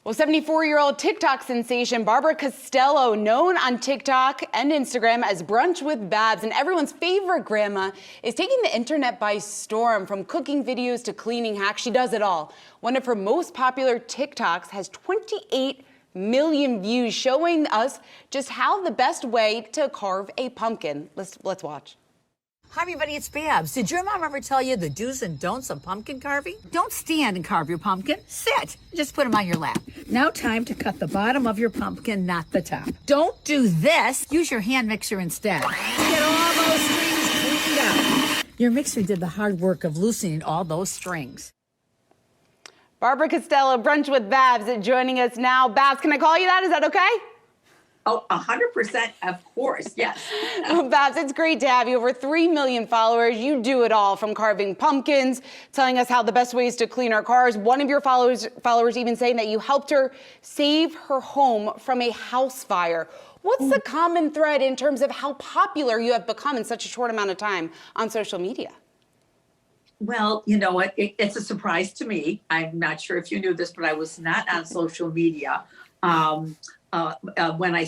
Well, 74-year-old TikTok sensation Barbara Costello, known on TikTok and Instagram as Brunch with Babs, and everyone's favorite grandma, is taking the internet by storm. From cooking videos to cleaning hacks, she does it all. One of her most popular TikToks has 28 million views, showing us just how the best way to carve a pumpkin. Let's watch. Hi everybody, it's Babs. Did your mom ever tell you the do's and don'ts of pumpkin carving? Don't stand and carve your pumpkin. Sit. Just put them on your lap. Now time to cut the bottom of your pumpkin, not the top. Don't do this. Use your hand mixer instead. Get all those strings cleaned out. Your mixer did the hard work of loosening all those strings. Barbara Costello, Brunch with Babs, joining us now. Babs, can I call you that? Is that okay? Oh, 100%, of course, yes. Oh, Babs, it's great to have you. Over 3 million followers. You do it all, from carving pumpkins, telling us how the best ways to clean our cars. One of your followers even saying that you helped her save her home from a house fire. What's the common thread in terms of how popular you have become in such a short amount of time on social media? Well, you know what? It's a surprise to me. I'm not sure if you knew this, but I was not on social media when I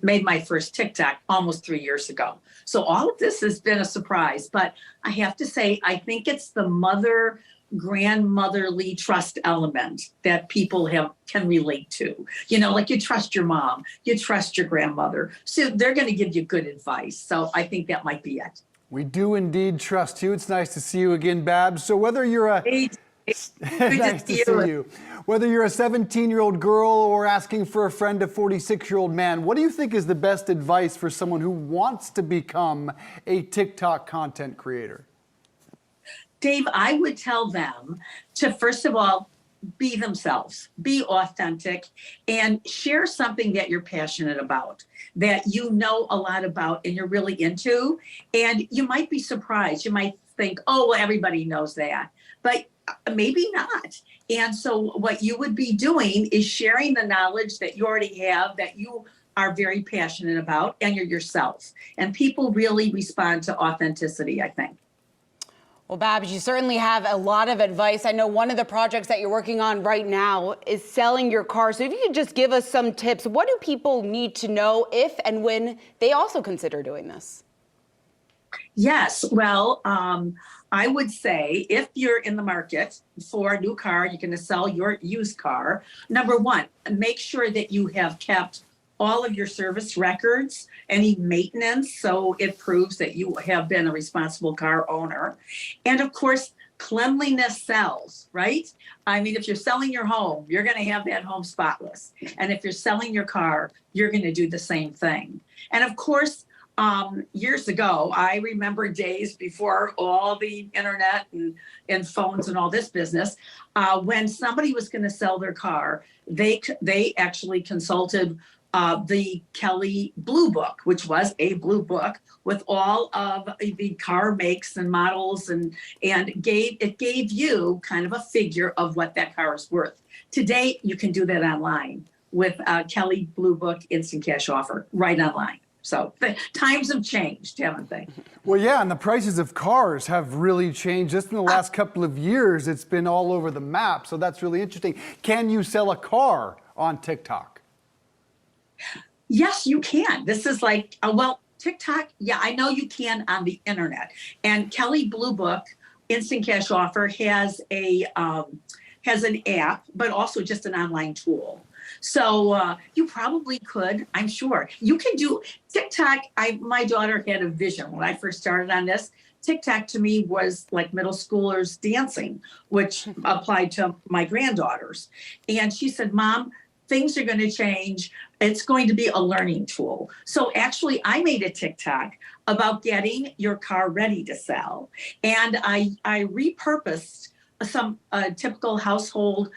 made my first TikTok almost 3 years ago. So all of this has been a surprise, but I have to say, I think it's the grandmotherly trust element that people can relate to. You know, like you trust your mom, you trust your grandmother. So they're going to give you good advice. So I think that might be it. We do indeed trust you. It's nice to see you again, Babs. So whether you're a nice to see you. Whether you're a 17-year-old girl or asking for a friend, a 46-year-old man, what do you think is the best advice for someone who wants to become a TikTok content creator? Dave, I would tell them to, first of all, be themselves, be authentic, and share something that you're passionate about, that you know a lot about and you're really into. And you might be surprised. You might think, oh, well, everybody knows that. But maybe not. And so what you would be doing is sharing the knowledge that you already have, that you are very passionate about, and you're yourself. And people really respond to authenticity, I think. Well, Babs, you certainly have a lot of advice. I know one of the projects that you're working on right now is selling your car. So if you could just give us some tips, what do people need to know if and when they also consider doing this? Yes, well, I would say if you're in the market for a new car, you're going to sell your used car. Number one, make sure that you have kept all of your service records, any maintenance, so it proves that you have been a responsible car owner. And of course, cleanliness sells, right? I mean, if you're selling your home, you're going to have that home spotless. And if you're selling your car, you're going to do the same thing. And of course, years ago, I remember days before all the internet and phones and all this business, when somebody was going to sell their car, they actually consulted the Kelley Blue Book, which was a blue book with all of the car makes and models, and gave you kind of a figure of what that car is worth. Today, you can do that online with Kelley Blue Book Instant Cash Offer right online. So the times have changed, haven't they? Well, yeah, and the prices of cars have really changed. Just in the last couple of years, it's been all over the map. So that's really interesting. Can you sell a car on TikTok? Yes, you can. This is like, well, TikTok, yeah, I know you can on the internet. And Kelley Blue Book Instant Cash Offer has an app, but also just an online tool. So you probably could, I'm sure. You can do TikTok. My daughter had a vision when I first started on this. TikTok to me was like middle schoolers dancing, which applied to my granddaughters. And she said, Mom, things are going to change. It's going to be a learning tool. So actually, I made a TikTok about getting your car ready to sell. And I repurposed some typical household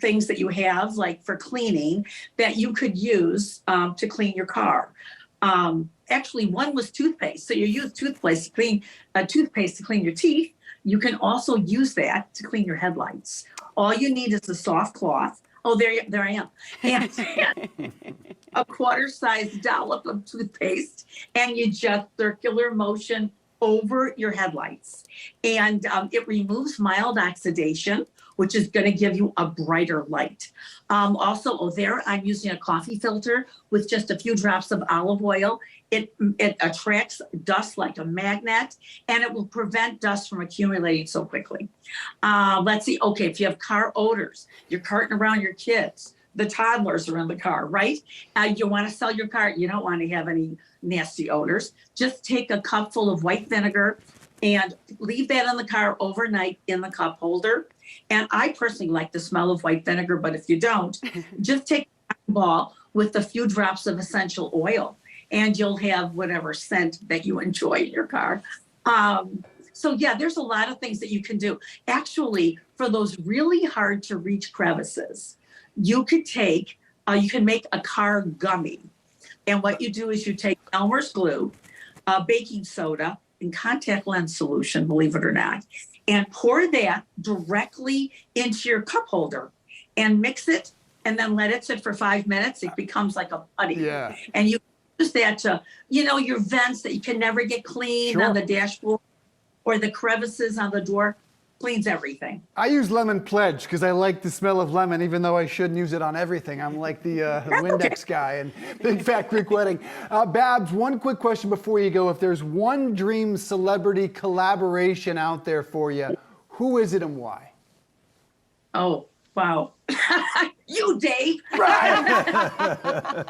things that you have, like for cleaning, that you could use to clean your car. Actually, one was toothpaste. So you use toothpaste to clean your teeth. You can also use that to clean your headlights. All you need is a soft cloth. Oh, there I am. And a quarter-sized dollop of toothpaste, and you just circular motion over your headlights. And it removes mild oxidation, which is going to give you a brighter light. Also, there I'm using a coffee filter with just a few drops of olive oil. It attracts dust like a magnet, and it will prevent dust from accumulating so quickly. Let's see. Okay, if you have car odors, you're carting around your kids, the toddlers are in the car, right? You want to sell your car. You don't want to have any nasty odors. Just take a cup full of white vinegar and leave that in the car overnight in the cup holder. And I personally like the smell of white vinegar, but if you don't, just take a cotton ball with a few drops of essential oil, and you'll have whatever scent that you enjoy in your car. So yeah, there's a lot of things that you can do. Actually, for those really hard to reach crevices, you can make a car gummy. And what you do is you take Elmer's glue, baking soda, and contact lens solution, believe it or not, and pour that directly into your cup holder and mix it, and then let it sit for 5 minutes. It becomes like a putty. Yeah. And you use that to, your vents that you can never get cleaned on the dashboard, or the crevices on the door. Cleans everything. I use Lemon Pledge because I like the smell of lemon, even though I shouldn't use it on everything. I'm like the Windex guy and Big Fat Greek Wedding. Babs, one quick question before you go. If there's one dream celebrity collaboration out there for you, who is it and why? Oh, wow. You, Dave. Right.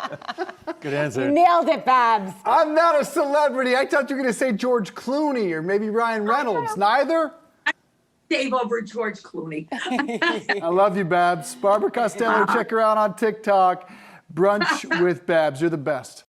Good answer. Nailed it, Babs. I'm not a celebrity. I thought you were going to say George Clooney or maybe Ryan Reynolds. Neither? Dave over George Clooney. I love you, Babs. Barbara Costello, check her out on TikTok. Brunch with Babs. You're the best.